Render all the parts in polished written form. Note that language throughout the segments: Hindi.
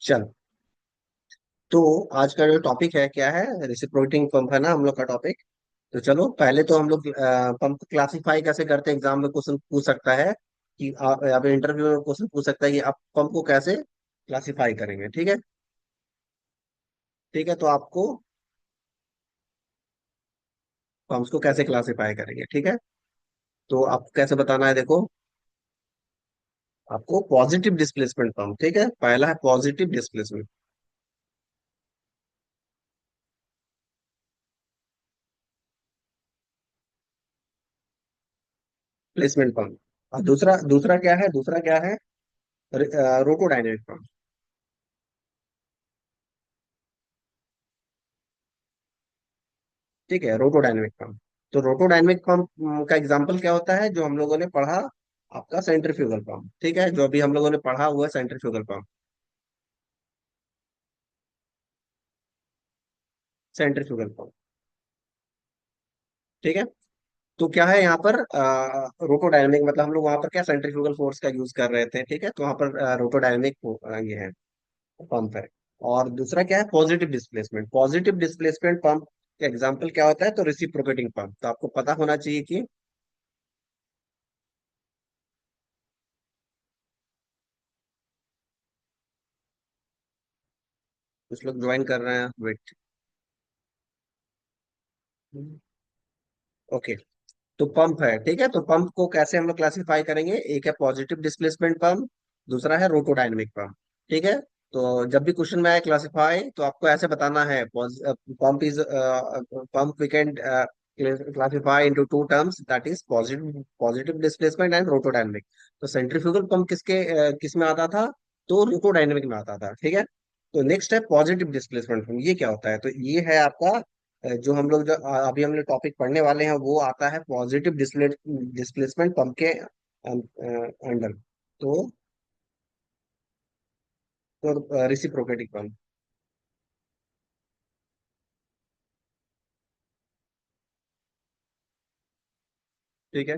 चल। तो आज का जो टॉपिक है क्या है, रेसिप्रोकेटिंग पंप है ना हम लोग का टॉपिक। तो चलो पहले तो हम लोग पंप क्लासिफाई कैसे करते हैं, एग्जाम में क्वेश्चन पूछ सकता है कि आप या फिर इंटरव्यू में क्वेश्चन पूछ सकता है कि आप पंप को कैसे क्लासिफाई करेंगे। ठीक है। ठीक है, तो आपको पंप्स को कैसे क्लासिफाई करेंगे, ठीक है। तो आपको कैसे बताना है, देखो। आपको पॉजिटिव डिस्प्लेसमेंट पंप, ठीक है, पहला है पॉजिटिव डिस्प्लेसमेंट प्लेसमेंट पंप। और दूसरा दूसरा क्या है, दूसरा क्या है, रोटोडायनेमिक पंप। ठीक है, रोटोडायनेमिक पंप। तो रोटोडायनेमिक पंप का एग्जांपल क्या होता है, जो हम लोगों ने पढ़ा, आपका सेंट्रीफ्यूगल पंप। ठीक है, जो अभी हम लोगों ने पढ़ा हुआ है सेंट्रीफ्यूगल पंप। Centrifugal pump. ठीक है। तो क्या है यहाँ पर, रोटोडायनेमिक मतलब हम लोग वहां पर क्या सेंट्रीफ्यूगल फोर्स का यूज कर रहे थे। ठीक है, तो वहां पर रोटोडायनेमिक ये है, पंप है। और दूसरा क्या है, positive displacement. Positive displacement pump का एग्जांपल क्या होता है, तो रिसिप्रोकेटिंग पंप। तो आपको पता होना चाहिए कि कुछ लोग ज्वाइन कर रहे हैं, वेट। ओके। तो पंप है, ठीक है। तो पंप को कैसे हम लोग क्लासिफाई करेंगे, एक है पॉजिटिव डिस्प्लेसमेंट पंप, दूसरा है रोटोडायनेमिक पंप। ठीक है। तो जब भी क्वेश्चन में आए क्लासिफाई, तो आपको ऐसे बताना है, pump is pump we can classify into two terms, that is positive positive displacement and rotodynamic. तो सेंट्रीफ्यूगल पंप किस में आता था, तो रोटोडायनेमिक में आता था। ठीक है। तो नेक्स्ट है पॉजिटिव डिस्प्लेसमेंट पंप। ये क्या होता है, तो ये है आपका जो हम लोग जो अभी हम लोग टॉपिक पढ़ने वाले हैं, वो आता है पॉजिटिव डिस्प्लेसमेंट पंप के अंडर। तो रिसिप्रोकेटिंग पंप। ठीक है।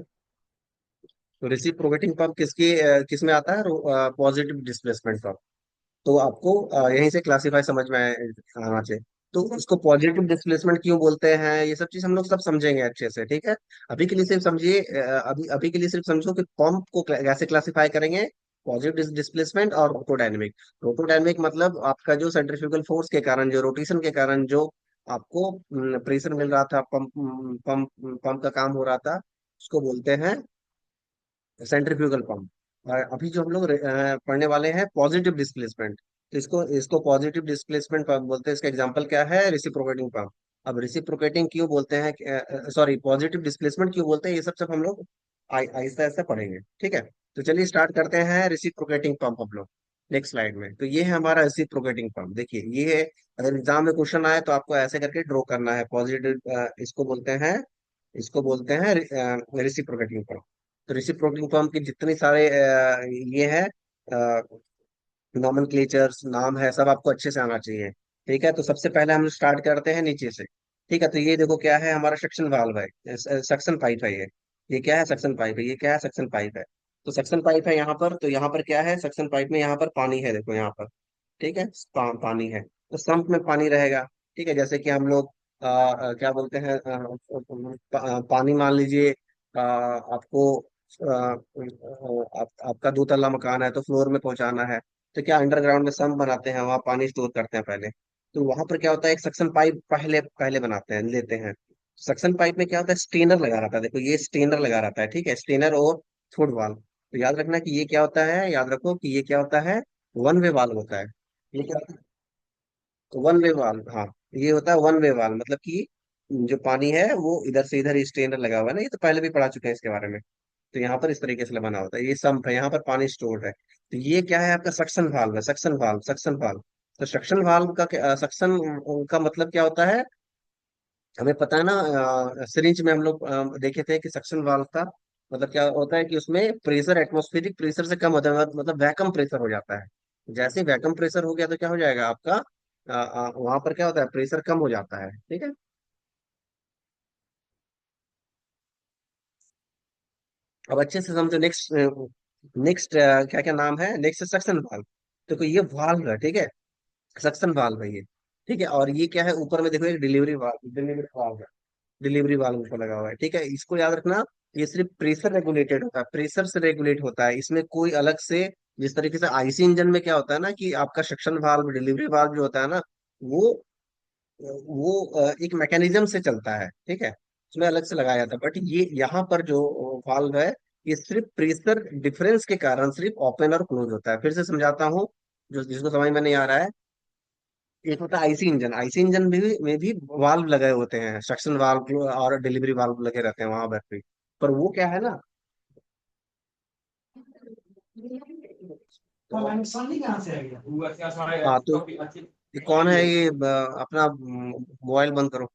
तो रिसिप्रोकेटिंग पंप किस में आता है, पॉजिटिव डिस्प्लेसमेंट पंप। तो आपको यहीं से क्लासीफाई समझ में आना चाहिए। तो उसको पॉजिटिव डिस्प्लेसमेंट क्यों बोलते हैं, ये सब चीज हम लोग सब समझेंगे अच्छे से। ठीक है। अभी के लिए सिर्फ समझिए, अभी अभी के लिए सिर्फ समझो कि पंप को कैसे क्लासिफाई करेंगे, पॉजिटिव डिस्प्लेसमेंट और रोटोडायनेमिक। रोटोडायनेमिक मतलब आपका जो सेंट्रीफ्यूगल फोर्स के कारण, जो रोटेशन के कारण जो आपको प्रेशर मिल रहा था, पंप पंप पंप का काम हो रहा था, उसको बोलते हैं सेंट्रीफ्यूगल पंप। और अभी जो हम लोग पढ़ने वाले हैं पॉजिटिव डिस्प्लेसमेंट, तो इसको इसको पॉजिटिव डिस्प्लेसमेंट पंप बोलते हैं। इसका एग्जांपल क्या है, रिसिप्रोकेटिंग पंप। अब रिसिप्रोकेटिंग क्यों बोलते हैं, सॉरी, पॉजिटिव डिस्प्लेसमेंट क्यों बोलते हैं, ये सब हम लोग आहिस्ता आहिस्ता पढ़ेंगे। ठीक है। तो चलिए स्टार्ट करते हैं रिसिप्रोकेटिंग पंप हम लोग। नेक्स्ट स्लाइड में, तो ये है हमारा रिसिप्रोकेटिंग पंप। देखिए ये है, अगर एग्जाम में क्वेश्चन आए तो आपको ऐसे करके ड्रॉ करना है। पॉजिटिव इसको बोलते हैं रिसिप्रोकेटिंग पंप। तो रेसिप्रोकेटिंग पंप की जितनी सारे ये है, नॉमेनक्लेचर्स नाम है, सब आपको अच्छे से आना चाहिए। ठीक है। तो सबसे पहले हम स्टार्ट करते हैं नीचे से। ठीक है। तो ये देखो क्या है, हमारा सक्शन वाल्व है, सक्शन पाइप है ये क्या है, सक्शन पाइप है। ये क्या है, सक्शन पाइप है। तो सक्शन पाइप है यहाँ पर, तो यहाँ पर क्या है, सक्शन पाइप में यहाँ पर पानी है, देखो यहाँ पर। ठीक है, पानी है, तो संप में पानी रहेगा। ठीक है, जैसे कि हम लोग क्या बोलते हैं, पानी मान लीजिए, आपको आपका दो तल्ला मकान है, तो फ्लोर में पहुंचाना है। तो क्या अंडरग्राउंड में सम्प बनाते हैं, वहां पानी स्टोर करते हैं पहले। तो वहां पर क्या होता है, एक सक्शन पाइप पहले पहले बनाते हैं, लेते हैं। सक्शन पाइप में क्या होता है, स्टेनर लगा रहता है, देखो ये स्टेनर लगा रहता है। ठीक है, स्टेनर और फुट वाल्व। तो याद रखना कि ये क्या होता है, याद रखो कि ये क्या होता है, वन वे वाल्व होता है। ये क्या होता है, वन वे वाल्व, हाँ। ये होता है वन वे वाल्व, मतलब कि जो पानी है वो इधर से इधर स्टेनर लगा हुआ है ना, ये तो पहले भी पढ़ा चुके हैं इसके बारे में। तो यहाँ पर इस तरीके से बना होता है, ये सम्प है, यहाँ पर पानी स्टोर्ड है। तो ये क्या है, आपका सक्शन वाल्व है, सक्शन वाल्व, सक्शन वाल्व। तो सक्शन वाल्व का सक्शन का मतलब क्या होता है, हमें पता है ना, सिरिंज में हम लोग देखे थे कि सक्शन वाल्व का मतलब क्या होता है, कि उसमें प्रेशर एटमॉस्फेरिक प्रेशर से कम होता है, मतलब वैक्यूम प्रेशर हो जाता है। जैसे वैक्यूम प्रेशर हो गया तो क्या हो जाएगा आपका, वहां पर क्या होता है, प्रेशर कम हो जाता है। ठीक है। अब अच्छे से समझो, नेक्स्ट नेक्स्ट क्या क्या नाम है, नेक्स्ट सक्शन वाल्व। देखो ये वाल्व है, ठीक है, सक्शन वाल्व है ये, ठीक है। और ये क्या है, ऊपर में देखो एक डिलीवरी वाल्व, डिलीवरी वाल्व है, डिलीवरी वाल्व ऊपर लगा हुआ है, ठीक है। इसको याद रखना, ये सिर्फ प्रेशर रेगुलेटेड होता है, प्रेशर से रेगुलेट होता है, इसमें कोई अलग से, जिस तरीके से आईसी इंजन में क्या होता है ना कि आपका सक्शन वाल्व, डिलीवरी वाल्व जो होता है ना, वो एक मैकेनिज्म से चलता है, ठीक है, उसमें अलग से लगाया जाता है। बट ये यहाँ पर जो वाल्व है, ये सिर्फ प्रेशर डिफरेंस के कारण सिर्फ ओपन और क्लोज होता है। फिर से समझाता हूँ, जो जिसको समझ में नहीं आ रहा है। एक होता है आईसी इंजन, आईसी इंजन में भी वाल्व लगे होते हैं, सक्शन वाल्व और डिलीवरी वाल्व लगे रहते हैं वहां पर भी। पर वो क्या है ना, तो हाँ, तो ये कौन है ये अपना मोबाइल बंद करो।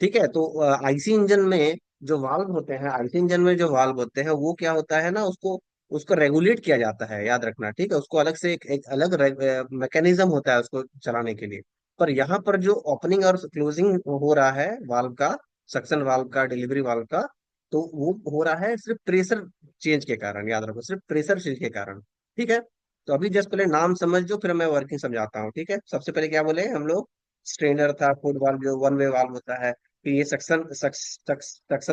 ठीक है, तो आईसी इंजन में जो वाल्व होते हैं, आईसी इंजन में जो वाल्व होते हैं, वो क्या होता है ना, उसको उसको रेगुलेट किया जाता है, याद रखना, ठीक है। उसको अलग से एक अलग मैकेनिज्म होता है उसको चलाने के लिए। पर यहाँ पर जो ओपनिंग और क्लोजिंग हो रहा है वाल्व का, सक्शन वाल्व का, डिलीवरी वाल्व का, तो वो हो रहा है सिर्फ प्रेशर चेंज के कारण, याद रखो, सिर्फ प्रेशर चेंज के कारण। ठीक है, तो अभी जस्ट पहले नाम समझ जो, फिर मैं वर्किंग समझाता हूँ, ठीक है। सबसे पहले क्या बोले हम लोग, स्ट्रेनर था, फुट वाल्व जो वन वे वाल्व होता है, कि ये सक्शन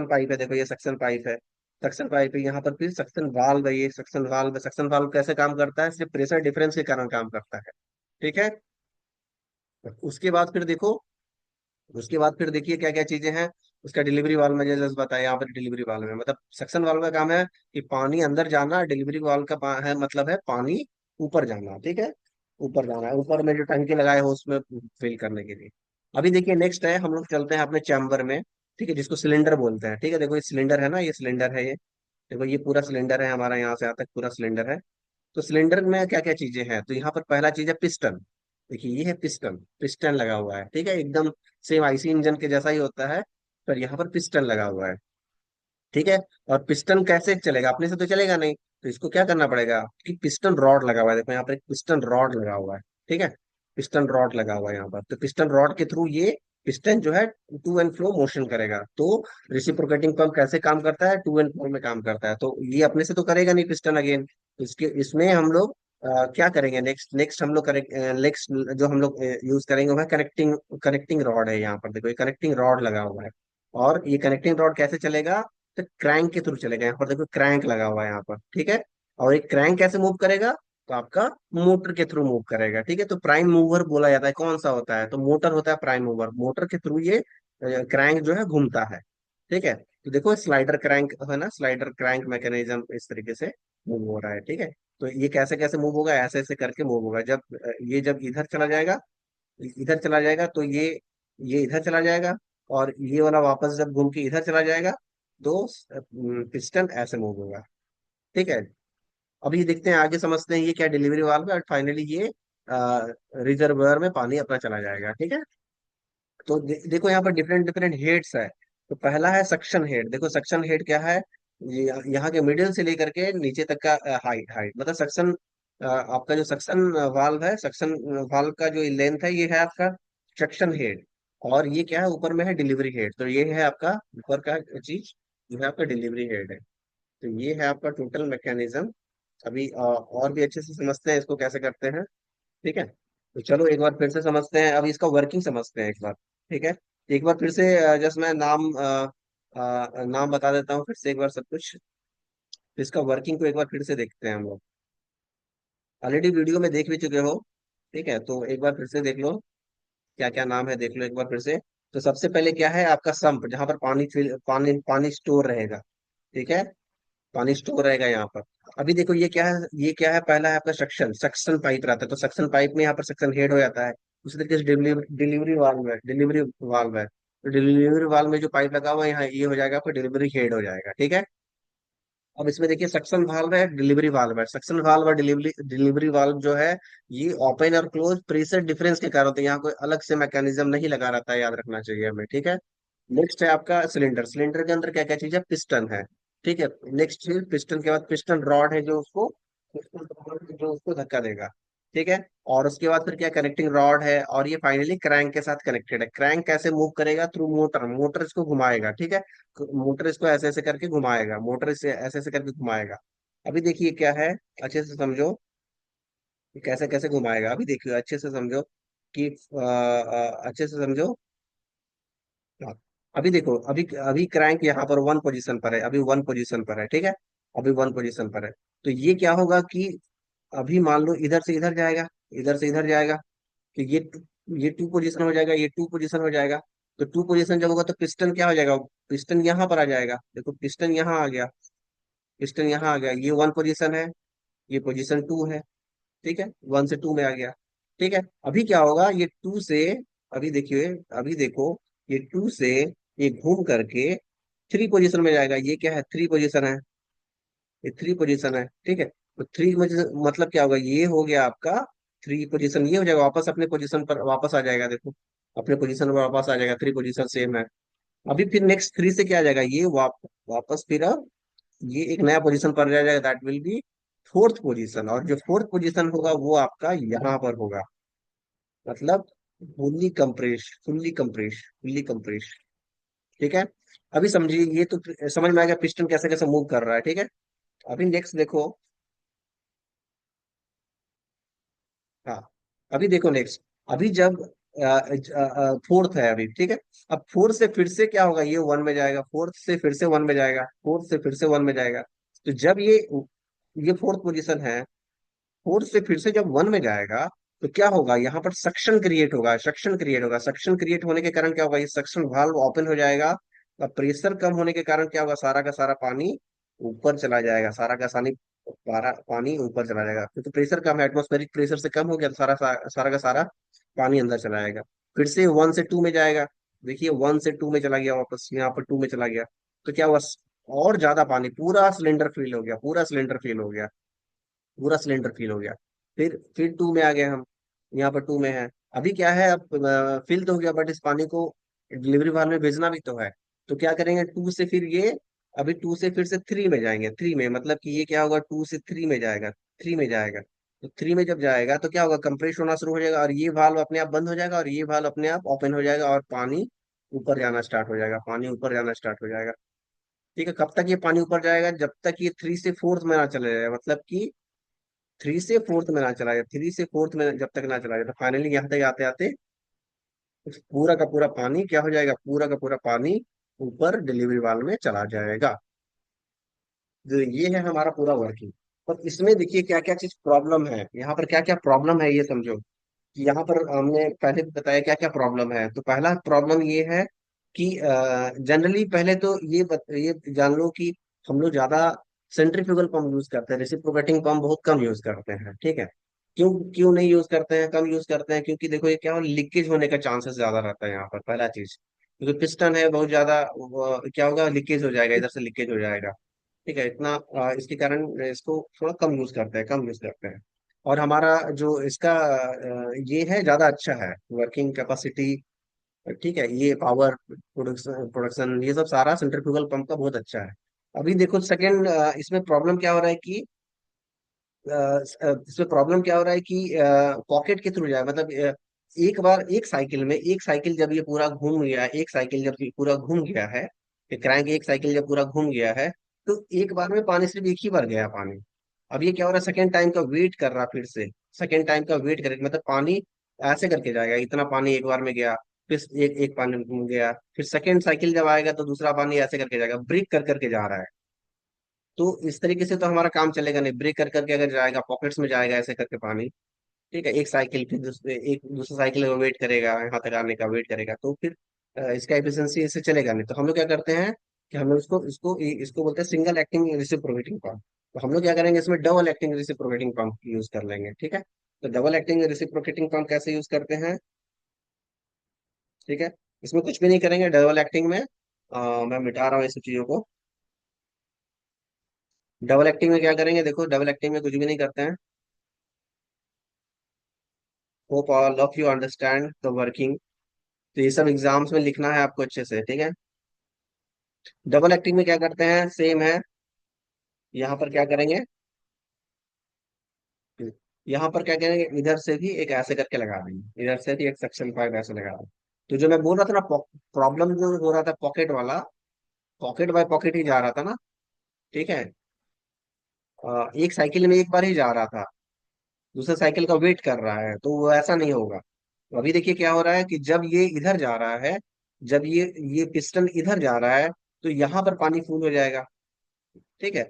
पाइप है, देखो ये सक्शन पाइप है, सक्शन पाइप है। यहाँ पर फिर सक्शन वाल्व है, ये सक्शन वाल्व है। सक्शन वाल्व कैसे काम करता है, सिर्फ प्रेशर डिफरेंस के कारण काम करता है, ठीक है। उसके बाद फिर देखो, उसके बाद फिर देखिए क्या क्या चीजें हैं। उसका डिलीवरी वाल्व मैंने जैसे बताया, यहाँ पर डिलीवरी वाल्व है, मतलब सक्शन वाल्व का काम है कि पानी अंदर जाना, डिलीवरी वाल्व का है मतलब है पानी ऊपर जाना, ठीक है, ऊपर जाना है, ऊपर में जो टंकी लगाए हो उसमें फिल करने के लिए। अभी देखिए नेक्स्ट है, हम लोग चलते हैं अपने चैम्बर में, ठीक है, जिसको सिलेंडर बोलते हैं, ठीक है। देखो ये सिलेंडर है ना, ये सिलेंडर है ये, देखो ये पूरा सिलेंडर है हमारा, यहाँ से यहाँ तक पूरा सिलेंडर है। तो सिलेंडर में क्या क्या चीजें हैं, तो यहाँ पर पहला चीज है पिस्टन। देखिए ये है पिस्टन, पिस्टन लगा हुआ है, ठीक है, एकदम सेम आईसी इंजन के जैसा ही होता है, पर यहाँ पर पिस्टन लगा हुआ है, ठीक है। और पिस्टन कैसे चलेगा, अपने से तो चलेगा नहीं, तो इसको क्या करना पड़ेगा कि पिस्टन रॉड लगा हुआ है, देखो यहाँ पर एक पिस्टन रॉड लगा हुआ है, ठीक है, पिस्टन रॉड लगा हुआ है यहाँ पर। तो पिस्टन रॉड के थ्रू ये पिस्टन जो है टू एंड फ्लो मोशन करेगा। तो रिसिप्रोकेटिंग पंप कैसे काम करता है, टू एंड फ्लो में काम करता है। तो ये अपने से तो करेगा नहीं पिस्टन अगेन, इसके इसमें हम लोग क्या करेंगे, नेक्स्ट नेक्स्ट हम लोग करेंगे, नेक्स्ट जो हम लोग यूज करेंगे वो है कनेक्टिंग, कनेक्टिंग रॉड है यहाँ पर, देखो ये कनेक्टिंग रॉड लगा हुआ है। और ये कनेक्टिंग रॉड कैसे चलेगा, तो क्रैंक के थ्रू चलेगा, यहाँ पर देखो क्रैंक लगा हुआ है यहाँ पर, ठीक है। और एक क्रैंक कैसे मूव करेगा, तो आपका मोटर के थ्रू मूव करेगा, ठीक है। तो प्राइम मूवर बोला जाता है, कौन सा होता है, तो मोटर होता है प्राइम मूवर, मोटर के थ्रू ये क्रैंक जो है घूमता है, ठीक है। तो देखो स्लाइडर क्रैंक है ना, स्लाइडर क्रैंक मैकेनिज्म इस तरीके से मूव हो रहा है, ठीक है। तो ये कैसे कैसे मूव होगा, ऐसे ऐसे करके मूव होगा। जब ये जब इधर चला जाएगा, इधर चला जाएगा तो ये इधर चला जाएगा, और ये वाला वापस जब घूम के इधर चला जाएगा, तो पिस्टन ऐसे मूव होगा, ठीक है। अब ये देखते हैं, आगे समझते हैं ये क्या डिलीवरी वाल्व है, और फाइनली ये रिजर्वायर में पानी अपना चला जाएगा, ठीक है। तो देखो यहाँ पर डिफरेंट डिफरेंट हेड्स है। तो पहला है सक्शन हेड, देखो सक्शन हेड क्या है, ये यहाँ के मिडिल से लेकर के नीचे तक का हाइट, हाइट मतलब सक्शन, आपका जो सक्शन वाल्व है, सक्शन वाल्व का जो लेंथ है, ये है आपका सक्शन हेड। और ये क्या है, ऊपर में है डिलीवरी हेड, तो ये है आपका ऊपर का चीज, जो है आपका डिलीवरी हेड है। तो ये है आपका टोटल मैकेनिज्म। अभी और भी अच्छे से समझते हैं इसको कैसे करते हैं, ठीक है। तो चलो एक बार फिर से समझते हैं, अभी इसका वर्किंग समझते हैं एक बार, ठीक है। एक बार फिर से जस्ट मैं नाम बता देता हूँ फिर से एक बार सब कुछ, तो इसका वर्किंग को एक बार फिर से देखते हैं हम लोग। ऑलरेडी वीडियो में देख भी चुके हो, ठीक है, तो एक बार फिर से देख लो, क्या क्या नाम है देख लो एक बार फिर से। तो सबसे पहले क्या है, आपका संप, जहाँ पर पानी पानी स्टोर रहेगा, ठीक है, पानी स्टोर रहेगा यहाँ पर। अभी देखो ये क्या है, ये क्या है, पहला है आपका सक्शन, सक्शन पाइप रहता है, तो सक्शन पाइप में यहाँ पर सक्शन हेड हो जाता है। उसी तरीके से डिलीवरी वाल्व है, डिलीवरी वाल्व है, तो डिलीवरी वाल्व में जो पाइप लगा हुआ है यहाँ, ये हो जाएगा आपका डिलीवरी हेड हो जाएगा, ठीक है। अब इसमें देखिए सक्शन वाल्व है, डिलीवरी वाल्व है, सक्शन वाल्व और डिलीवरी डिलीवरी वाल्व जो है, ये ओपन और क्लोज प्रेशर डिफरेंस के कारण होते हैं, यहाँ कोई अलग से मैकेनिज्म नहीं लगा रहता है, याद रखना चाहिए हमें, ठीक है। नेक्स्ट है आपका सिलेंडर, सिलेंडर के अंदर क्या क्या चीज है, पिस्टन है, ठीक है। नेक्स्ट फिर पिस्टन के बाद पिस्टन रॉड है, जो उसको धक्का देगा, ठीक है। और उसके बाद फिर क्या, कनेक्टिंग रॉड है, और ये फाइनली क्रैंक के साथ कनेक्टेड है। क्रैंक कैसे मूव करेगा, थ्रू मोटर, मोटर इसको घुमाएगा, ठीक है, मोटर इसको ऐसे ऐसे करके घुमाएगा, मोटर इसे ऐसे ऐसे करके घुमाएगा। अभी देखिए क्या है, अच्छे से समझो। कैसे कैसे घुमाएगा, अभी देखियो अच्छे से समझो कि अच्छे से समझो। हाँ, अभी देखो, अभी अभी क्रैंक यहाँ पर वन पोजीशन पर है, अभी वन पोजीशन पर है, ठीक है। अभी वन पोजीशन पर है। तो ये क्या होगा कि अभी मान लो इधर से इधर जाएगा, इधर से इधर जाएगा, तो ये टू पोजीशन हो जाएगा, ये टू पोजीशन हो जाएगा। तो टू पोजीशन जब होगा तो पिस्टन क्या हो जाएगा, पिस्टन यहाँ पर आ जाएगा, देखो पिस्टन यहाँ आ गया, पिस्टन यहाँ आ गया, ये वन पोजीशन है, ये पोजीशन टू है, ठीक है, वन से टू में आ गया। ठीक है, अभी क्या होगा, ये टू से, अभी देखिए, अभी देखो, ये टू से ये घूम करके थ्री पोजीशन में जाएगा, ये क्या है, थ्री पोजीशन है, ये थ्री पोजीशन है, ठीक है। तो थ्री मतलब क्या होगा, ये हो गया आपका थ्री पोजीशन, ये हो जाएगा, वापस अपने पोजीशन पर वापस आ जाएगा, देखो अपने पोजीशन पर वापस आ जाएगा, थ्री पोजीशन सेम है। अभी फिर नेक्स्ट थ्री से क्या आ जाएगा, ये वापस फिर अब ये एक नया पोजीशन पर रह जाएगा, that will be fourth position, और जो फोर्थ पोजीशन होगा वो आपका यहाँ पर होगा, मतलब fully compress, fully compress, fully compress. ठीक है, अभी समझिए, ये तो समझ में आ गया पिस्टन कैसे कैसे मूव कर रहा है, ठीक है। अभी नेक्स्ट देखो, हाँ, अभी देखो नेक्स्ट, अभी जब फोर्थ है अभी, ठीक है। अब फोर्थ से फिर से क्या होगा, ये वन में जाएगा, फोर्थ से फिर से वन में जाएगा, फोर्थ से फिर से वन में जाएगा। तो जब ये फोर्थ पोजीशन है, फोर्थ से फिर से जब वन में जाएगा, तो क्या होगा, यहाँ पर सक्शन क्रिएट होगा, सक्शन क्रिएट होगा, सक्शन क्रिएट होने के कारण क्या होगा, ये सक्शन वाल्व ओपन हो जाएगा। अब प्रेशर कम होने के कारण क्या होगा, सारा का सारा पानी ऊपर चला जाएगा, सारा का सारा पानी ऊपर चला जाएगा, क्योंकि प्रेशर कम है, एटमॉस्फेरिक प्रेशर से कम हो गया, तो सारा का सारा पानी अंदर चला जाएगा। फिर से वन से टू में जाएगा, देखिए वन से टू में चला गया, वापस यहाँ पर टू में चला गया। तो क्या हुआ, और ज्यादा पानी, पूरा सिलेंडर फिल हो गया, पूरा सिलेंडर फिल हो गया, पूरा सिलेंडर फिल हो गया। फिर टू में आ गए हम, यहाँ पर टू में है। अभी क्या है, अब फिल तो हो गया, बट इस पानी को डिलीवरी वाल में भेजना भी तो है। तो क्या करेंगे, टू से फिर ये, अभी टू से फिर से थ्री में जाएंगे, थ्री में मतलब कि ये क्या होगा, टू से थ्री में जाएगा, थ्री में जाएगा। तो थ्री में जब जाएगा तो क्या होगा, कंप्रेस होना शुरू हो जाएगा, और ये वाल्व अपने आप बंद हो जाएगा, और ये वाल्व अपने आप ओपन हो जाएगा, और पानी ऊपर जाना स्टार्ट हो जाएगा, पानी ऊपर जाना स्टार्ट हो जाएगा। ठीक है, कब तक ये पानी ऊपर जाएगा, जब तक ये थ्री से फोर्थ में ना चले जाए, मतलब कि थ्री से फोर्थ में ना चला जाए, थ्री से फोर्थ में जब तक ना चला जाए, तो फाइनली यहाँ तक आते आते पूरा का पूरा पानी क्या हो जाएगा, पूरा का पूरा पानी ऊपर डिलीवरी वाल में चला जाएगा। तो ये है हमारा पूरा वर्किंग। पर इसमें देखिए क्या क्या चीज प्रॉब्लम है, यहाँ पर क्या क्या प्रॉब्लम है, ये समझो कि यहाँ पर हमने पहले बताया क्या क्या प्रॉब्लम है। तो पहला प्रॉब्लम ये है कि जनरली पहले तो ये जान लो कि हम लोग ज्यादा सेंट्रीफ्यूगल पंप यूज करते हैं, रेसिप्रोकेटिंग पंप बहुत कम यूज करते हैं, ठीक है। क्यों क्यों नहीं यूज करते हैं, कम यूज करते हैं, क्योंकि देखो ये क्या हो, लीकेज होने का चांसेस ज्यादा रहता है यहाँ पर, पहला चीज। क्योंकि पिस्टन है बहुत ज्यादा, क्या होगा, लीकेज हो जाएगा, इधर से लीकेज हो जाएगा। ठीक है, इतना इसके कारण इसको थोड़ा कम यूज करते हैं, कम यूज करते हैं। और हमारा जो इसका ये है ज्यादा अच्छा है, वर्किंग कैपेसिटी, ठीक है, ये पावर प्रोडक्शन प्रोडक्शन ये सब सारा सेंट्रीफ्यूगल पंप का बहुत अच्छा है। अभी देखो सेकंड, इसमें प्रॉब्लम क्या हो रहा है कि इसमें प्रॉब्लम क्या हो रहा है कि पॉकेट के थ्रू जाए, मतलब एक बार एक साइकिल में, एक साइकिल जब ये पूरा घूम गया है, एक साइकिल जब ये पूरा घूम गया है, क्रैंक एक साइकिल जब पूरा घूम गया है, तो एक बार में पानी सिर्फ एक ही बार गया पानी। अब ये क्या हो रहा है, सेकेंड टाइम का वेट कर रहा, फिर से सेकेंड टाइम का वेट करे, मतलब पानी ऐसे करके जाएगा, इतना पानी एक बार में गया, फिर एक एक पानी में गया, फिर सेकेंड साइकिल जब आएगा तो दूसरा पानी ऐसे करके जाएगा, ब्रेक कर करके जा रहा है। तो इस तरीके से तो हमारा काम चलेगा नहीं, ब्रेक कर करके अगर जाएगा, पॉकेट्स में जाएगा ऐसे करके पानी, ठीक है, एक साइकिल फिर एक दूसरा साइकिल का वेट करेगा, यहाँ तक आने का वेट करेगा, तो फिर इसका एफिशिएंसी इससे चलेगा नहीं। तो हम लोग क्या करते हैं कि हम लोग इसको बोलते हैं सिंगल एक्टिंग रिसिप्रोकेटिंग पंप। तो हम लोग क्या करेंगे, इसमें double acting reciprocating pump use कर लेंगे, ठीक है। तो डबल एक्टिंग रिसिप्रोकेटिंग पंप कैसे यूज करते हैं, ठीक है। इसमें कुछ भी नहीं करेंगे डबल एक्टिंग में, मैं मिटा रहा हूँ इस चीजों को। डबल एक्टिंग में क्या करेंगे, देखो डबल एक्टिंग में कुछ भी नहीं करते हैं। Hope all of you understand the working. तो ये सब एग्जाम्स में लिखना है आपको अच्छे से, ठीक है। डबल एक्टिंग में क्या करते हैं, सेम है। यहाँ पर क्या करेंगे, यहाँ पर क्या करेंगे, इधर से भी एक ऐसे करके लगा देंगे, इधर से भी एक सक्शन पाइप ऐसे लगा देंगे। तो जो मैं बोल रहा था ना, प्रॉब्लम जो हो रहा था पॉकेट वाला, पॉकेट बाय पॉकेट ही जा रहा था ना, ठीक है। एक साइकिल में एक बार ही जा रहा था, दूसरे साइकिल का वेट कर रहा है, तो वो ऐसा नहीं होगा। तो अभी देखिए क्या हो रहा है कि जब ये इधर जा रहा है, जब ये पिस्टन इधर जा रहा है, तो यहाँ पर पानी फूल हो जाएगा। ठीक है।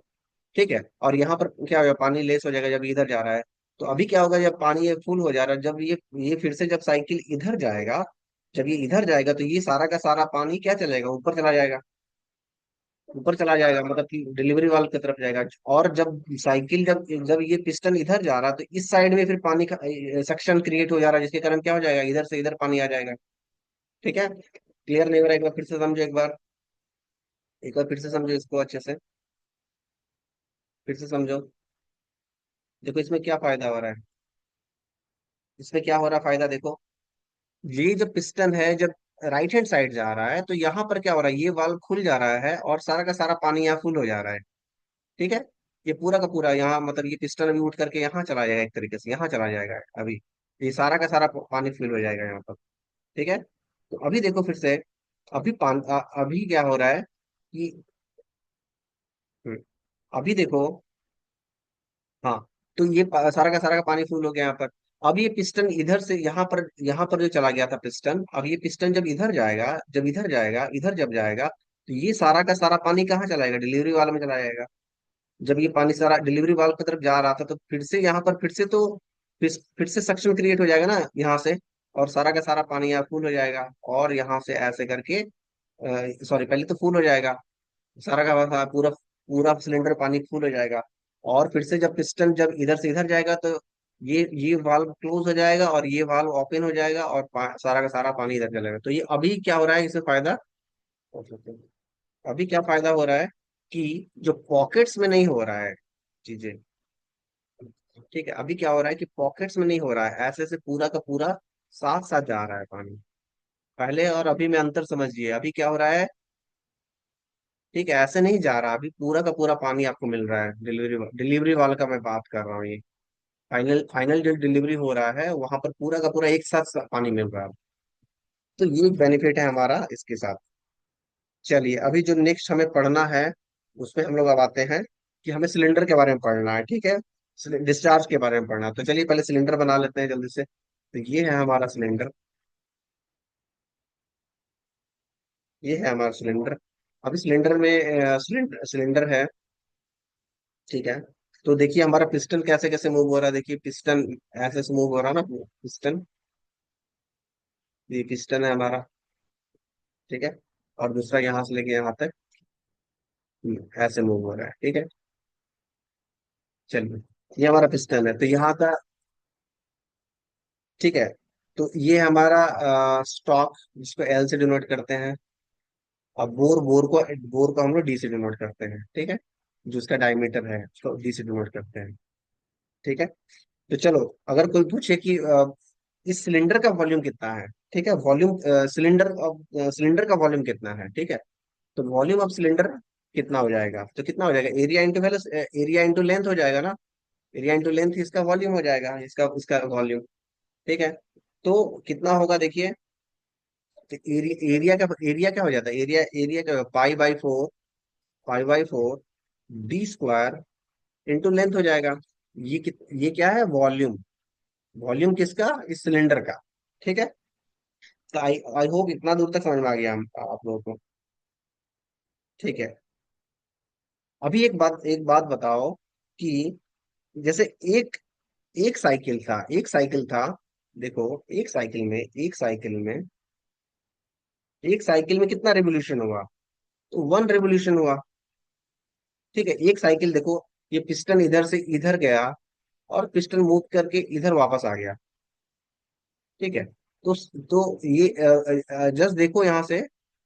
ठीक है, और यहाँ पर क्या होगा, पानी लेस हो जाएगा जब ये इधर जा रहा है। तो अभी क्या होगा, जब पानी ये फुल हो जा रहा है, जब ये फिर से जब साइकिल इधर जाएगा, जब ये इधर जाएगा, तो ये सारा का सारा पानी क्या चलेगा, ऊपर चला जाएगा। ऊपर चला जाएगा मतलब कि डिलीवरी वाल्व की तरफ जाएगा। और जब साइकिल जब जब ये पिस्टन इधर जा रहा है, तो इस साइड में फिर पानी का सक्शन क्रिएट हो जा रहा है, जिसके कारण क्या हो जाएगा, इधर से इधर पानी आ जाएगा। ठीक है। क्लियर नहीं हो रहा है? एक बार फिर से समझो, एक बार फिर से समझो इसको अच्छे से, फिर से समझो। देखो इसमें क्या फायदा हो रहा है, इसमें क्या हो रहा है फायदा, देखो। ये जब पिस्टन है, जब राइट हैंड साइड जा रहा है, तो यहाँ पर क्या हो रहा है, ये वाल्व खुल जा रहा है और सारा का सारा पानी यहाँ फुल हो जा रहा है। ठीक है। ये पूरा का पूरा यहाँ मतलब ये पिस्टन अभी उठ करके यहाँ चला जाएगा, एक तरीके से यहाँ चला जाएगा अभी। ये सारा का सारा पानी फुल हो जाएगा यहाँ पर। ठीक है। तो अभी देखो फिर से, अभी क्या हो रहा है कि हम्म, अभी देखो। हाँ। तो ये सारा का सारा का पानी फुल हो गया यहाँ पर। अब ये पिस्टन इधर से यहाँ पर जो चला गया था पिस्टन, अब ये पिस्टन जब इधर जाएगा, जब इधर जाएगा, इधर जब जाएगा, तो ये सारा का सारा पानी कहाँ चला जाएगा, डिलीवरी वाल्व में चला जाएगा। जब ये पानी सारा डिलीवरी वाल्व की तरफ जा रहा था, तो फिर से यहाँ पर फिर से सक्शन क्रिएट हो जाएगा ना यहाँ से, और सारा का सारा पानी यहाँ फुल हो जाएगा, और यहाँ से ऐसे करके सॉरी, पहले तो फुल हो जाएगा, सारा का सारा पूरा पूरा सिलेंडर पानी फुल हो जाएगा। और फिर से जब पिस्टन जब इधर से इधर जाएगा, तो ये वाल्व क्लोज हो जाएगा और ये वाल्व ओपन हो जाएगा, और सारा का सारा पानी इधर चलेगा। तो ये अभी क्या हो रहा है, इससे फायदा, अभी क्या फायदा हो रहा है कि जो पॉकेट्स में नहीं हो रहा है चीजें। ठीक है, अभी क्या हो रहा है कि पॉकेट्स में नहीं हो रहा है, ऐसे से पूरा का पूरा साथ साथ जा रहा है पानी। पहले और अभी में अंतर समझिए, अभी क्या हो रहा है। ठीक है, ऐसे नहीं जा रहा, अभी पूरा का पूरा पानी आपको मिल रहा है, डिलीवरी वाले का मैं बात कर रहा हूँ ये। फाइनल फाइनल जो डिलीवरी हो रहा है, वहां पर पूरा का पूरा एक साथ पानी मिल रहा है। तो ये एक बेनिफिट है हमारा इसके साथ। चलिए, अभी जो नेक्स्ट हमें पढ़ना है, उसमें हम लोग अब आते हैं कि हमें सिलेंडर के बारे में पढ़ना है। ठीक है, डिस्चार्ज के बारे में पढ़ना है। तो चलिए पहले सिलेंडर बना लेते हैं जल्दी से। तो ये है हमारा सिलेंडर, ये है हमारा सिलेंडर। अभी सिलेंडर में सिलेंडर है। ठीक है। तो देखिए हमारा पिस्टन कैसे कैसे मूव हो रहा है, देखिए पिस्टन ऐसे से मूव हो रहा है ना, पिस्टन, ये पिस्टन है हमारा। ठीक है। और दूसरा यहाँ से लेके यहाँ तक ऐसे मूव हो रहा है। ठीक है। चलिए, ये हमारा पिस्टन है, तो यहाँ का। ठीक है। तो ये हमारा स्टॉक, जिसको एल से डिनोट करते हैं। अब बोर को हम लोग डी से डिनोट करते हैं। ठीक है। जो उसका डायमीटर है, उसको डी से डिनोट करते हैं। ठीक है। तो चलो, अगर कोई पूछे कि इस सिलेंडर का वॉल्यूम कितना है। ठीक है, वॉल्यूम सिलेंडर का वॉल्यूम कितना है। ठीक है। तो वॉल्यूम ऑफ सिलेंडर कितना हो जाएगा, तो कितना हो जाएगा, area into value, area into length हो जाएगा ना। एरिया इंटू लेंथ इसका वॉल्यूम हो जाएगा, इसका इसका वॉल्यूम। ठीक है। तो कितना होगा देखिए, तो एरिया क्या हो जाता है, एरिया क्या, पाई by four D square into length हो जाएगा। ये क्या है, वॉल्यूम। वॉल्यूम किसका, इस सिलेंडर का। ठीक है। तो आई आई होप इतना दूर तक समझ में आ गया आप लोगों को। ठीक है। अभी एक बात बताओ कि जैसे एक एक साइकिल था। देखो, एक साइकिल में कितना रेवोल्यूशन हुआ, तो 1 रेवोल्यूशन हुआ। ठीक है, एक साइकिल देखो, ये पिस्टन इधर से इधर गया, और पिस्टन मूव करके इधर वापस आ गया। ठीक है। तो ये जस्ट देखो यहाँ से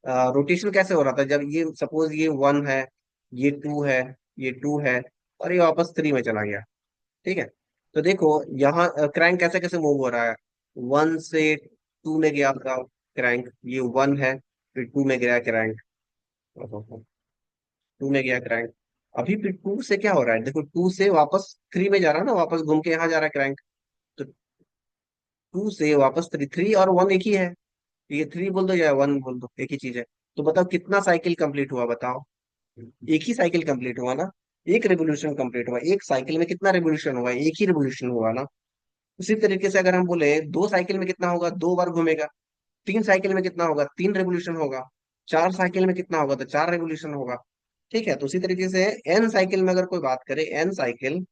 रोटेशन कैसे हो रहा था, जब ये सपोज ये 1 है, ये 2 है, ये 2 है, और ये वापस 3 में चला गया। ठीक है। तो देखो यहाँ क्रैंक कैसे कैसे मूव हो रहा है, 1 से 2 में गया आपका क्रैंक, ये 1 है, फिर 2 में गया क्रैंक, 2 में गया क्रैंक। अभी फिर 2 से क्या हो रहा है, देखो 2 से वापस 3 में जा रहा है ना, वापस घूम के यहाँ जा रहा है क्रैंक। तो 2 से वापस 3, 3 और 1 एक ही है। ये 3 बोल दो या 1 बोल दो, एक ही चीज है। तो बताओ कितना साइकिल कंप्लीट हुआ, बताओ। एक ही साइकिल कंप्लीट हुआ ना, एक रेवोल्यूशन कंप्लीट हुआ, एक साइकिल में कितना रेवोल्यूशन हुआ, एक ही रेवोल्यूशन हुआ ना। उसी तरीके से अगर हम बोले दो साइकिल में कितना होगा, दो बार घूमेगा। तीन साइकिल में कितना होगा, तीन रेवोल्यूशन होगा। चार साइकिल में कितना होगा, तो चार रेवोल्यूशन होगा। ठीक है, तो उसी तरीके से एन साइकिल में अगर कोई बात करे, एन साइकिल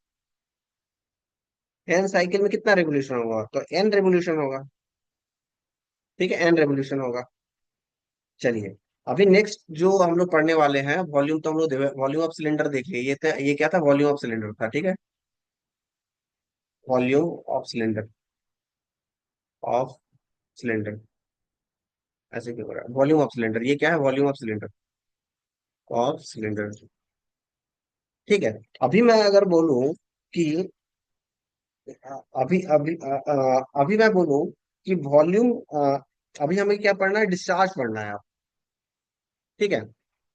में कितना रेवोल्यूशन होगा, तो एन रेवोल्यूशन होगा। ठीक है, एन रेवोल्यूशन होगा। चलिए, अभी नेक्स्ट जो हम लोग पढ़ने वाले हैं वॉल्यूम, तो हम लोग वॉल्यूम ऑफ सिलेंडर देख लिए, ये क्या था, वॉल्यूम ऑफ सिलेंडर था। ठीक है, volume of cylinder, of cylinder, ऐसे क्यों हो रहा है, वॉल्यूम ऑफ सिलेंडर, ये क्या है, volume of cylinder, of cylinder. ठीक है, अभी मैं अगर बोलूं कि अभी अभी अभी मैं बोलूं कि वॉल्यूम, अभी हमें क्या पढ़ना है, डिस्चार्ज पढ़ना है। ठीक है,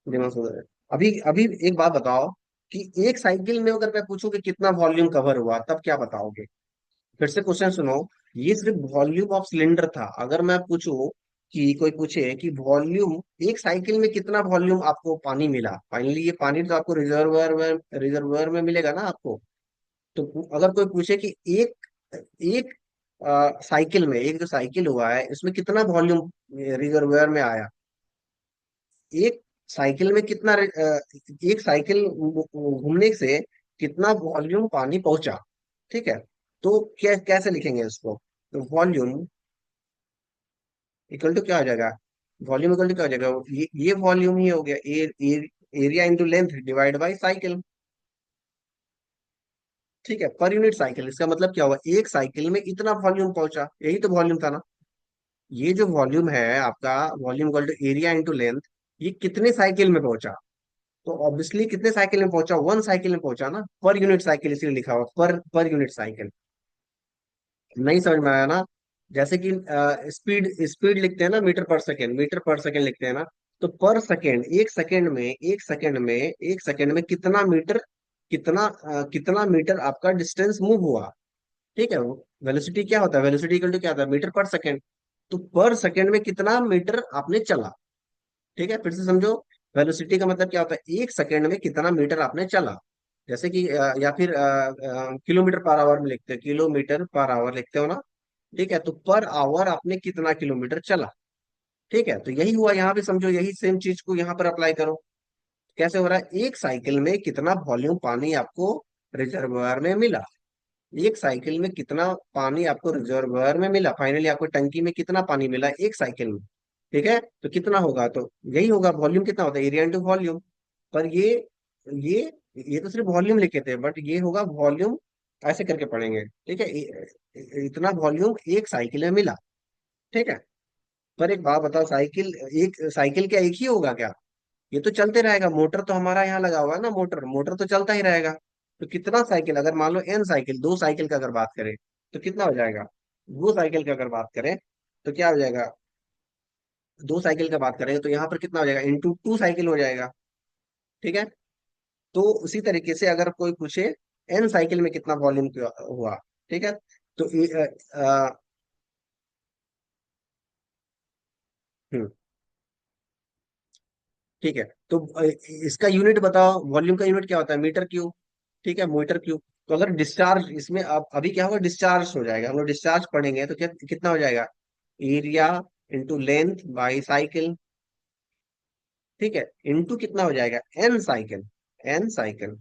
दिमाग से उधर है। अभी अभी एक बात बताओ कि एक साइकिल में अगर मैं पूछूं कि कितना वॉल्यूम कवर हुआ, तब क्या बताओगे। फिर से क्वेश्चन सुनो, ये सिर्फ वॉल्यूम ऑफ सिलेंडर था। अगर मैं पूछूं कि कोई पूछे कि वॉल्यूम, एक साइकिल में कितना वॉल्यूम आपको पानी मिला, फाइनली ये पानी तो आपको रिजर्वर में मिलेगा ना आपको। तो अगर कोई पूछे कि एक एक साइकिल में, एक जो साइकिल हुआ है इसमें कितना वॉल्यूम रिजर्वर में आया, एक साइकिल में कितना एक साइकिल घूमने से कितना वॉल्यूम पानी पहुंचा। ठीक है, तो क्या कैसे लिखेंगे इसको, तो वॉल्यूम इक्वल टू क्या हो जाएगा, वॉल्यूम इक्वल टू क्या हो जाएगा, ये वॉल्यूम ही हो गया, area into length divide by cycle. ठीक है, पर यूनिट साइकिल, इसका मतलब क्या हुआ, एक साइकिल में इतना वॉल्यूम पहुंचा, यही तो वॉल्यूम था ना। ये जो वॉल्यूम है आपका, volume equal to area into length, ये कितने साइकिल में पहुंचा, तो ऑब्वियसली कितने साइकिल में पहुंचा, वन साइकिल में पहुंचा ना, पर यूनिट साइकिल इसलिए लिखा हुआ, पर यूनिट साइकिल। नहीं समझ में आया ना। जैसे कि स्पीड स्पीड लिखते हैं ना, मीटर पर सेकेंड लिखते हैं ना। तो पर सेकेंड, एक सेकेंड में कितना मीटर, कितना मीटर आपका डिस्टेंस मूव हुआ। ठीक है, वेलोसिटी क्या होता है, वेलोसिटी इक्वल टू क्या होता है, मीटर पर सेकेंड। तो पर सेकेंड में कितना मीटर आपने चला। ठीक है, फिर से समझो, वेलोसिटी का मतलब क्या होता है, एक सेकेंड में कितना मीटर आपने चला। जैसे कि या फिर किलोमीटर पर आवर में लिखते हो, किलोमीटर पर आवर लिखते हो ना। ठीक है, तो पर आवर आपने कितना किलोमीटर चला। ठीक है, तो यही हुआ यहाँ पे, समझो यही सेम चीज को यहाँ पर अप्लाई करो। कैसे हो रहा है, एक साइकिल में कितना वॉल्यूम पानी आपको रिजर्वायर में मिला, एक साइकिल में कितना पानी आपको रिजर्वायर में मिला, फाइनली आपको टंकी में कितना पानी मिला एक साइकिल में। ठीक है, तो कितना होगा, तो यही होगा, वॉल्यूम कितना होता है, एरिया इंटू वॉल्यूम। पर ये ये तो सिर्फ वॉल्यूम लिखे थे, बट ये होगा वॉल्यूम, ऐसे करके पढ़ेंगे। ठीक है, इतना वॉल्यूम एक साइकिल में मिला। ठीक है, पर एक बात बताओ, एक साइकिल क्या एक ही होगा क्या, ये तो चलते रहेगा, मोटर तो हमारा यहाँ लगा हुआ है ना, मोटर मोटर तो चलता ही रहेगा। तो कितना साइकिल, अगर मान लो एन साइकिल, दो साइकिल का अगर बात करें, तो कितना हो जाएगा, दो साइकिल का अगर बात करें तो क्या हो जाएगा, दो साइकिल का बात करेंगे तो यहाँ पर कितना हो जाएगा, इंटू टू साइकिल हो जाएगा। ठीक है, तो उसी तरीके से अगर कोई पूछे एन साइकिल में कितना वॉल्यूम हुआ। ठीक है, तो हम्म, ठीक है, तो इसका यूनिट बताओ, वॉल्यूम का यूनिट क्या होता है, मीटर क्यूब। ठीक है, मीटर क्यूब। तो अगर डिस्चार्ज इसमें, अब अभी क्या होगा, डिस्चार्ज हो जाएगा, हम लोग डिस्चार्ज पढ़ेंगे तो क्या कितना हो जाएगा, area into length by cycle. ठीक है, इंटू कितना हो जाएगा, एन साइकिल, एन साइकिल।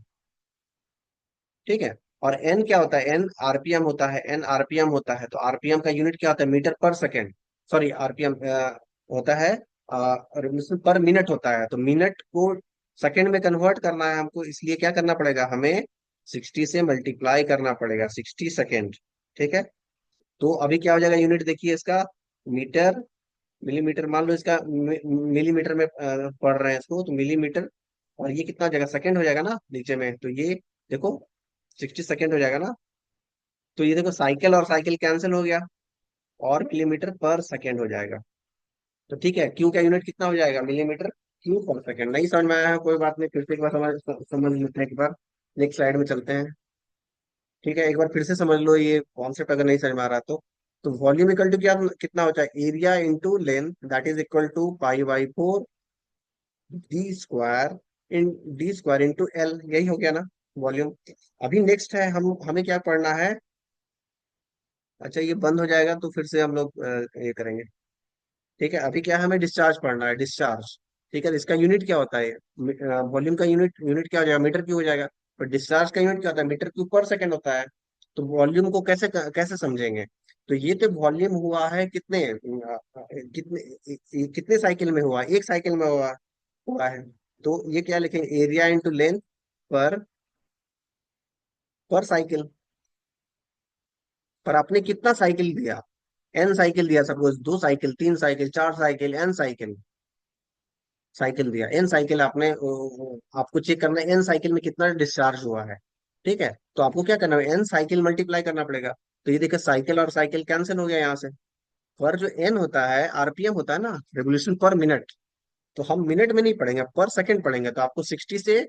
ठीक है, और एन क्या होता है, एन आरपीएम होता है, एन आरपीएम होता है, तो आरपीएम का यूनिट क्या होता है, मीटर पर सेकेंड। सॉरी, आरपीएम होता है, रेवोल्यूशन पर मिनट होता है, तो मिनट को सेकेंड में कन्वर्ट करना है हमको, इसलिए क्या करना पड़ेगा हमें, 60 से मल्टीप्लाई करना पड़ेगा, 60 सेकेंड। ठीक है, तो अभी क्या हो जाएगा यूनिट, देखिए इसका, मीटर, मिलीमीटर मान लो इसका, मिलीमीटर में पढ़ रहे हैं इसको, तो मिलीमीटर, और ये कितना हो जाएगा, सेकेंड हो जाएगा ना नीचे में, तो ये देखो 60 सेकेंड हो जाएगा ना। तो ये देखो, साइकिल और साइकिल कैंसिल हो गया, और मिलीमीटर पर सेकेंड हो जाएगा। तो ठीक है, क्यू का यूनिट कितना हो जाएगा, मिलीमीटर क्यू पर सेकेंड। नहीं समझ में आया है, कोई बात नहीं, फिर से एक बार समझ लेते हैं, एक बार नेक्स्ट स्लाइड में चलते हैं। ठीक है, एक बार फिर से समझ लो ये कॉन्सेप्ट, अगर नहीं समझ में आ रहा तो वॉल्यूम इक्वल टू क्या कितना होता है, area into length, that is equal to pi by four D square, in D square into L, यही हो गया ना वॉल्यूम। अभी नेक्स्ट है, हम हमें क्या पढ़ना है, अच्छा, ये बंद हो जाएगा तो फिर से हम लोग ये करेंगे। ठीक है, अभी क्या है, हमें डिस्चार्ज पढ़ना है, डिस्चार्ज। ठीक है, इसका यूनिट क्या होता है? वॉल्यूम का यूनिट यूनिट क्या हो जाएगा? मीटर क्यूब हो जाएगा। और डिस्चार्ज का यूनिट क्या होता है? मीटर क्यूब पर सेकंड होता है। तो वॉल्यूम को कैसे कैसे समझेंगे? तो ये तो वॉल्यूम हुआ है कितने कितने साइकिल में हुआ? एक साइकिल में हुआ हुआ है। तो ये क्या लिखेंगे? एरिया इंटू लेंथ पर पर साइकिल। पर आपने कितना साइकिल दिया? एन साइकिल दिया, सपोज दो साइकिल, तीन साइकिल, चार साइकिल, एन साइकिल साइकिल दिया, एन साइकिल आपने आपको चेक करना है एन साइकिल में कितना डिस्चार्ज हुआ है। ठीक है, तो आपको क्या करना है? एन साइकिल मल्टीप्लाई करना पड़ेगा। तो ये देखिए, साइकिल और साइकिल कैंसिल हो गया यहाँ से। पर जो एन होता है, आरपीएम होता है ना, रेवोल्यूशन पर मिनट। तो हम मिनट में नहीं पढ़ेंगे, पर सेकंड पढ़ेंगे। तो आपको 60 से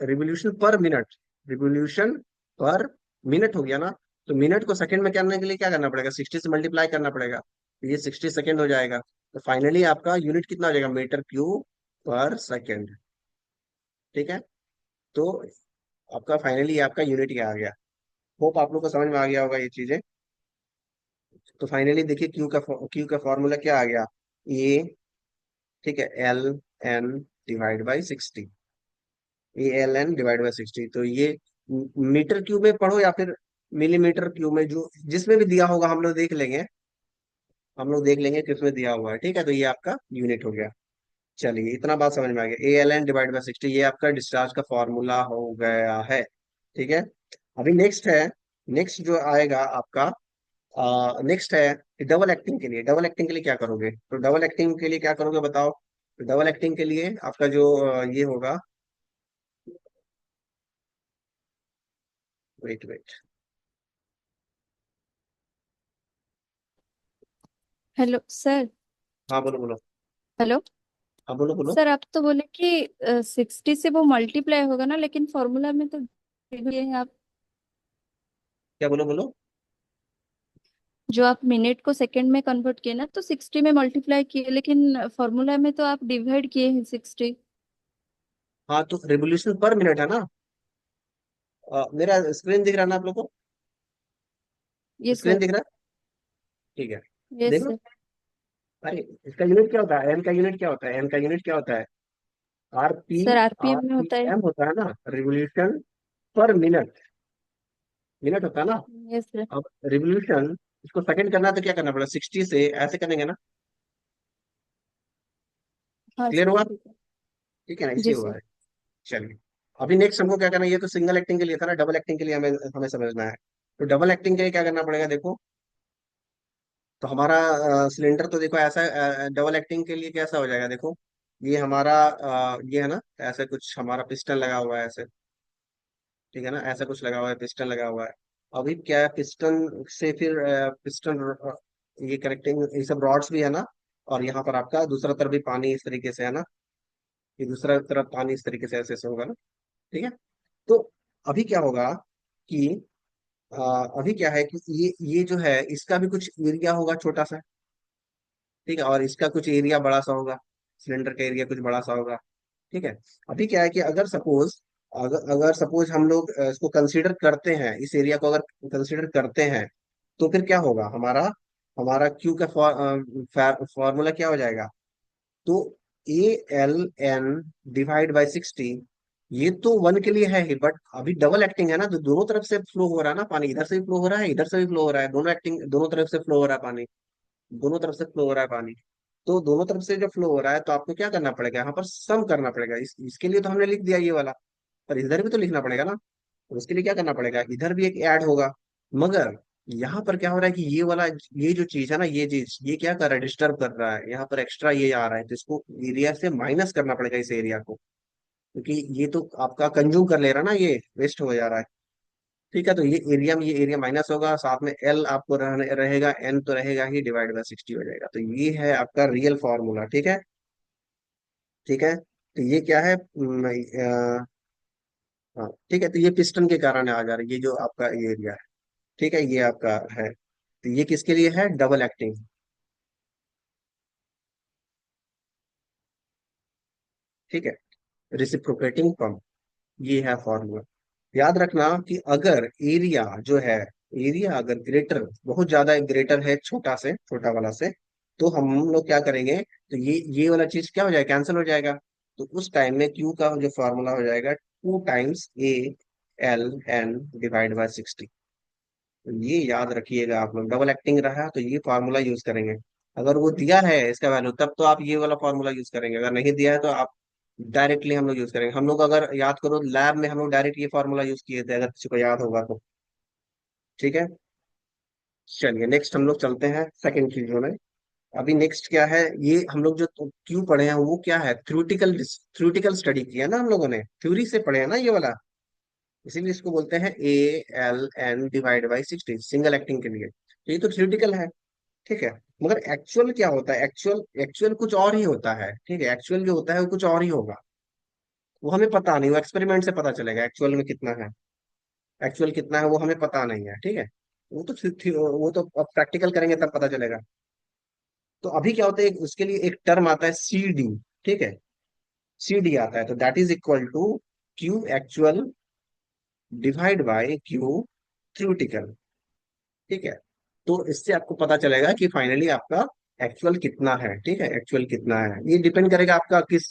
revolution per minute, revolution per minute हो गया ना। तो मिनट को सेकंड में करने के लिए क्या करना पड़ेगा? 60 से मल्टीप्लाई करना पड़ेगा, तो ये 60 सेकंड हो जाएगा। तो फाइनली आपका यूनिट कितना हो जाएगा? मीटर क्यूब पर सेकंड। ठीक है, तो आपका फाइनली आपका यूनिट क्या आ गया? होप आप लोग को समझ में आ गया होगा ये चीजें। तो फाइनली देखिए, क्यू का फॉर्मूला क्या आ गया? ए, ठीक है, L N divide by 60। A L N divide by 60। तो ये मीटर क्यूब में पढ़ो या फिर मिलीमीटर क्यूब में, जो जिसमें भी दिया होगा हम लोग देख लेंगे। हम लोग देख लेंगे किसमें दिया हुआ है। ठीक है, तो ये आपका यूनिट हो गया। चलिए, इतना बात समझ में आ गया। A L N divide by 60, ये आपका डिस्चार्ज का फॉर्मूला हो गया है। ठीक है, अभी नेक्स्ट है। नेक्स्ट जो आएगा आपका, नेक्स्ट है डबल एक्टिंग के लिए। डबल एक्टिंग के लिए क्या करोगे? तो डबल एक्टिंग के लिए क्या करोगे बताओ? तो डबल एक्टिंग के लिए आपका जो ये होगा, वेट वेट। Hello sir. हाँ बोलो बोलो। हेलो हाँ बोलो बोलो। सर, आप तो बोले कि 60 से वो मल्टीप्लाई होगा ना, लेकिन फॉर्मूला में तो ये है आप क्या बोलो बोलो। जो आप मिनट को सेकंड में कन्वर्ट किए ना, तो 60 में मल्टीप्लाई किए, लेकिन फॉर्मूला में तो आप डिवाइड किए हैं 60। हाँ, तो रिवोल्यूशन पर मिनट है ना। मेरा स्क्रीन दिख रहा है ना आप लोग को? ये स्क्रीन सर। दिख रहा है? ठीक है, ये देख लो। सर। अरे, इसका यूनिट क्या होता है? एन का यूनिट क्या होता है? एन का यूनिट क्या होता है? R P sir R RPM में पी होता है। एम होता है ना, रिवोल्यूशन पर मिनट। मिनट होता है ना। ये सर। अब रिवोल्यूशन, इसको सेकंड करना है तो क्या करना पड़ेगा? 60 से ऐसे करेंगे ना। हाँ क्लियर सर, हुआ? ठीक है। ठीक है ना, जी इसलिए हुआ सर। है। चलिए, अभी नेक्स्ट हमको क्या करना है? ये तो सिंगल एक्टिंग के लिए था ना, डबल एक्टिंग के लिए हमें हमें समझना है। तो डबल एक्टिंग के लिए क्या करना पड़ेगा? देखो, तो हमारा सिलेंडर तो देखो ऐसा, डबल एक्टिंग के लिए कैसा हो जाएगा? देखो, ये हमारा ये है ना, ऐसे कुछ हमारा पिस्टन लगा हुआ है ऐसे। ठीक है ना, ऐसा कुछ लगा हुआ है, पिस्टन लगा हुआ है। अभी क्या है, पिस्टन से फिर पिस्टन, ये कनेक्टिंग ये सब रॉड्स भी है ना। और यहाँ पर आपका दूसरा तरफ भी पानी इस तरीके से है ना। ये दूसरा तरफ पानी इस तरीके से ऐसे ऐसे होगा ना। ठीक है, तो अभी क्या होगा कि अ, अभी क्या है कि ये जो है, इसका भी कुछ एरिया होगा छोटा सा। ठीक है, और इसका कुछ एरिया बड़ा सा होगा। सिलेंडर का एरिया कुछ बड़ा सा होगा। ठीक है, अभी क्या है कि अगर अगर सपोज हम लोग इसको कंसीडर करते हैं, इस एरिया को अगर कंसीडर करते हैं, तो फिर क्या होगा हमारा? हमारा क्यू का फॉर्मूला क्या हो जाएगा? तो A L N divide by 60। ये तो वन के लिए है ही, बट अभी डबल एक्टिंग है ना, तो दोनों तरफ से फ्लो हो रहा है ना पानी। इधर से भी फ्लो हो रहा है, इधर से भी फ्लो हो रहा है, दोनों एक्टिंग, दोनों तरफ से फ्लो हो रहा है पानी। दोनों तरफ से फ्लो हो रहा है पानी। तो दोनों तरफ से जब फ्लो हो रहा है, तो आपको क्या करना पड़ेगा? यहाँ पर सम करना पड़ेगा। इसके लिए तो हमने लिख दिया ये वाला, पर इधर भी तो लिखना पड़ेगा ना। तो उसके लिए क्या करना पड़ेगा? इधर भी एक ऐड होगा। मगर यहाँ पर क्या हो रहा है कि ये वाला, ये जो चीज है ना, ये चीज ये क्या कर रहा है? डिस्टर्ब कर रहा है। यहाँ पर एक्स्ट्रा ये आ रहा है, तो इसको एरिया से माइनस करना पड़ेगा, इस एरिया को। क्योंकि ये तो आपका कंज्यूम कर ले रहा है ना, ये वेस्ट हो जा रहा है। ठीक है, तो ये एरिया में ये एरिया माइनस होगा, साथ में एल आपको रहेगा, एन तो रहेगा ही, डिवाइड बाय 60 हो जाएगा। तो ये है आपका रियल फॉर्मूला। ठीक है। ठीक है, तो ये क्या है? हाँ ठीक है, तो ये पिस्टन के कारण आ जा रहा है, ये जो आपका ये एरिया है। ठीक है, ये आपका है। तो ये किसके लिए है? Double acting. ठीक है, रिसिप्रोकेटिंग पंप, ये है फॉर्मूला। याद रखना कि अगर एरिया जो है, एरिया अगर ग्रेटर, बहुत ज्यादा ग्रेटर है छोटा से, छोटा वाला से, तो हम लोग क्या करेंगे, तो ये वाला चीज क्या हो जाएगा, कैंसिल हो जाएगा। तो उस टाइम में क्यू का जो फॉर्मूला हो जाएगा 2 टाइम्स ALN/60। तो ये याद रखिएगा आप लोग, डबल एक्टिंग रहा तो ये फार्मूला यूज करेंगे। अगर वो दिया है इसका वैल्यू तब तो आप ये वाला फार्मूला यूज करेंगे, अगर नहीं दिया है तो आप डायरेक्टली हम लोग यूज करेंगे। हम लोग अगर याद करो लैब में हम लोग डायरेक्ट ये फार्मूला यूज किए थे, अगर किसी को याद होगा तो। ठीक है, चलिए नेक्स्ट हम लोग चलते हैं सेकंड चीजों में। अभी नेक्स्ट क्या है, ये हम लोग जो क्यों पढ़े हैं वो क्या है, थ्योरेटिकल, थ्योरेटिकल स्टडी किया ना हम लोगों ने, थ्योरी से पढ़े हैं ना ये वाला, इसीलिए इसको बोलते हैं ALN/60 सिंगल एक्टिंग के लिए। तो ये तो थ्योरेटिकल है, ठीक है। मगर एक्चुअल क्या होता है, एक्चुअल एक्चुअल कुछ और ही होता है, ठीक है। एक्चुअल जो होता है वो कुछ और ही होगा, वो हमें पता नहीं, वो एक्सपेरिमेंट से पता चलेगा एक्चुअल में कितना है। एक्चुअल कितना है वो हमें पता नहीं है, ठीक है। वो तो अब प्रैक्टिकल करेंगे तब पता चलेगा। तो अभी क्या होता है, उसके लिए एक टर्म आता है CD, ठीक है। CD आता है, तो that is equal to Q actual divide by Q theoretical, ठीक है। तो इससे आपको पता चलेगा कि फाइनली आपका एक्चुअल कितना है, ठीक है। एक्चुअल कितना है ये डिपेंड करेगा आपका किस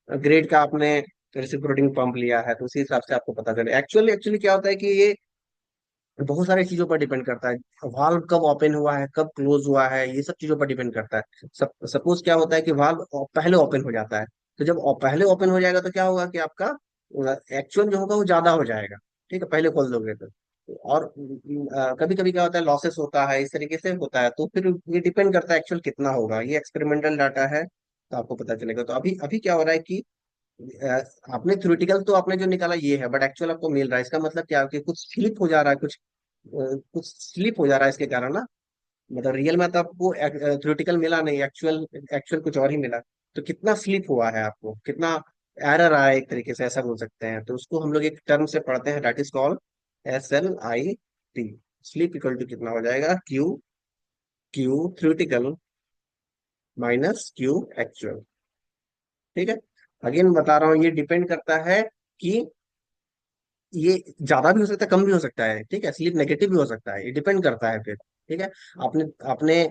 ग्रेड का आपने रेसिप्रोकेटिंग पंप लिया है, तो उसी हिसाब से आपको पता चलेगा। एक्चुअली एक्चुअली क्या होता है कि ये बहुत सारी चीजों पर डिपेंड करता है। वाल्व कब ओपन हुआ है, कब क्लोज हुआ है, ये सब चीजों पर डिपेंड करता है। सपोज क्या होता है कि वाल्व पहले ओपन हो जाता है, तो जब पहले ओपन हो जाएगा तो क्या होगा कि आपका एक्चुअल जो होगा वो ज्यादा हो जाएगा, ठीक है, पहले खोल दोगे तो। और कभी कभी क्या होता है, लॉसेस होता है, इस तरीके से होता है, तो फिर ये डिपेंड करता है एक्चुअल कितना होगा, ये एक्सपेरिमेंटल डाटा है, तो आपको पता चलेगा। तो अभी अभी क्या हो रहा है कि आपने थ्योरेटिकल तो आपने जो निकाला ये है, बट एक्चुअल आपको मिल रहा है, इसका मतलब क्या है कि कुछ स्लिप हो जा रहा है, कुछ स्लिप हो जा रहा है इसके कारण ना। मतलब रियल में तो आपको थ्योरेटिकल मिला नहीं, एक्चुअल एक्चुअल कुछ और ही मिला। तो कितना स्लिप हुआ है आपको, कितना एरर आया, एक तरीके से ऐसा बोल सकते हैं। तो उसको हम लोग एक टर्म से पढ़ते हैं, that is called SLIT। Slip equal to कितना हो जाएगा, Q theoretical minus Q actual, ठीक है। अगेन बता रहा हूँ, ये डिपेंड करता है कि ये ज्यादा भी हो सकता है, कम भी हो सकता है, ठीक है। स्लिप नेगेटिव भी हो सकता है, ये डिपेंड करता है फिर, ठीक है। आपने आपने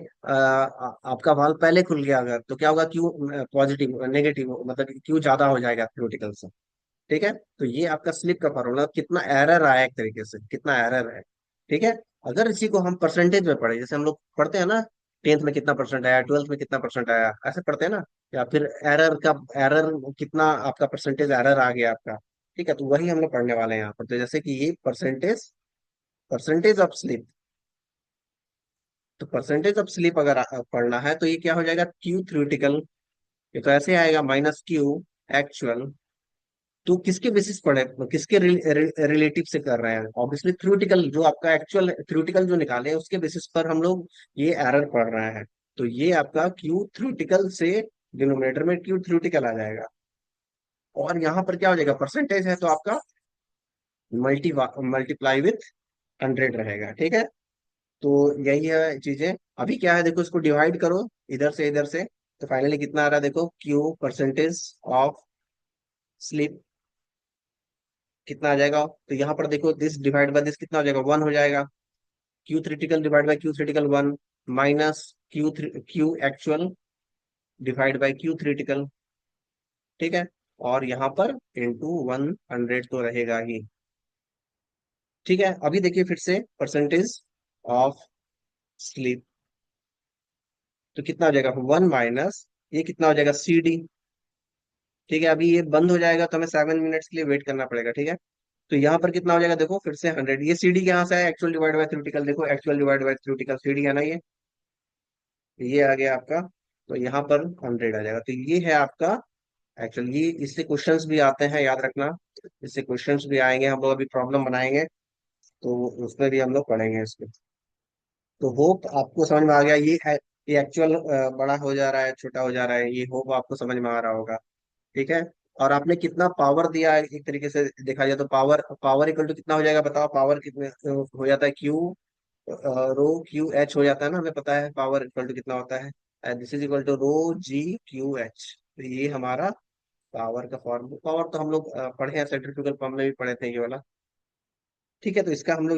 आपका वाल्व पहले खुल गया अगर, तो क्या होगा, क्यू पॉजिटिव नेगेटिव, मतलब क्यू ज्यादा हो जाएगा थ्योरेटिकल से, ठीक है। तो ये आपका स्लिप का फॉर्मूला, कितना एरर आया एक तरीके से, कितना एरर है, ठीक है। अगर इसी को हम परसेंटेज में पढ़े, जैसे हम लोग पढ़ते हैं ना, 10th में कितना परसेंट आया, 12th में कितना परसेंट आया, ऐसे पढ़ते हैं ना। या फिर एरर कितना आपका परसेंटेज एरर आ गया आपका, ठीक है। तो वही हम लोग पढ़ने वाले हैं यहाँ पर। तो जैसे कि ये परसेंटेज, परसेंटेज ऑफ स्लिप, तो परसेंटेज ऑफ स्लिप अगर पढ़ना है तो ये क्या हो जाएगा, क्यू थ्योरेटिकल, ये तो ऐसे आएगा माइनस क्यू एक्चुअल। तो किसके बेसिस पढ़े, किसके रिलेटिव से कर रहे हैं, ऑब्वियसली थ्योरेटिकल, जो आपका एक्चुअल थ्योरेटिकल जो निकाले हैं उसके बेसिस पर हम लोग ये एरर पढ़ रहे हैं। तो ये आपका क्यू थ्योरेटिकल से डिनोमिनेटर में क्यू थ्योरेटिकल आ जाएगा, और यहाँ पर क्या हो जाएगा, परसेंटेज है तो आपका मल्टीप्लाई विथ 100 रहेगा, ठीक है। तो यही है चीजें। अभी क्या है देखो, इसको डिवाइड करो इधर से इधर से, तो फाइनली कितना आ रहा है देखो, क्यू परसेंटेज ऑफ स्लिप कितना आ जाएगा। तो यहाँ पर देखो, दिस डिवाइड बाय दिस कितना हो जाएगा, 1 हो जाएगा। Q theoretical divide by Q theoretical 1, minus Q actual divide by Q theoretical, ठीक है। और यहाँ पर इंटू 100 तो रहेगा ही, ठीक है। अभी देखिए फिर से परसेंटेज ऑफ स्लीप, तो कितना हो जाएगा, 1 माइनस ये कितना हो जाएगा, CD, ठीक है। अभी ये बंद हो जाएगा तो हमें 7 मिनट्स के लिए वेट करना पड़ेगा, ठीक है। तो यहाँ पर कितना हो जाएगा देखो, फिर से 100, ये CD यहाँ से है, एक्चुअल डिवाइड बाय थ्योरेटिकल, देखो actual divide bye theoretical CD है ना, ये आ गया आपका। तो यहाँ पर 100 आ जाएगा, तो ये है आपका एक्चुअल। ये इससे क्वेश्चंस भी आते हैं, याद रखना, इससे क्वेश्चंस भी आएंगे, हम लोग अभी प्रॉब्लम बनाएंगे तो उसमें भी हम लोग पढ़ेंगे इसको। तो होप आपको समझ में आ गया, ये एक्चुअल बड़ा हो जा रहा है, छोटा हो जा रहा है, ये होप आपको समझ में आ रहा होगा, ठीक है। और आपने कितना पावर दिया है, एक तरीके से देखा जाए तो पावर, पावर इक्वल टू कितना हो जाएगा बताओ, पावर कितने हो जाता है, Q H हो जाता है ना, हमें पता है पावर इक्वल टू कितना होता है, this is equal to ρ/G/Q/H। तो ये हमारा पावर का फॉर्मूला, पावर तो हम लोग पढ़े हैं, सेंट्रीफ्यूगल पंप में भी पढ़े थे ये वाला, ठीक है। तो इसका हम लोग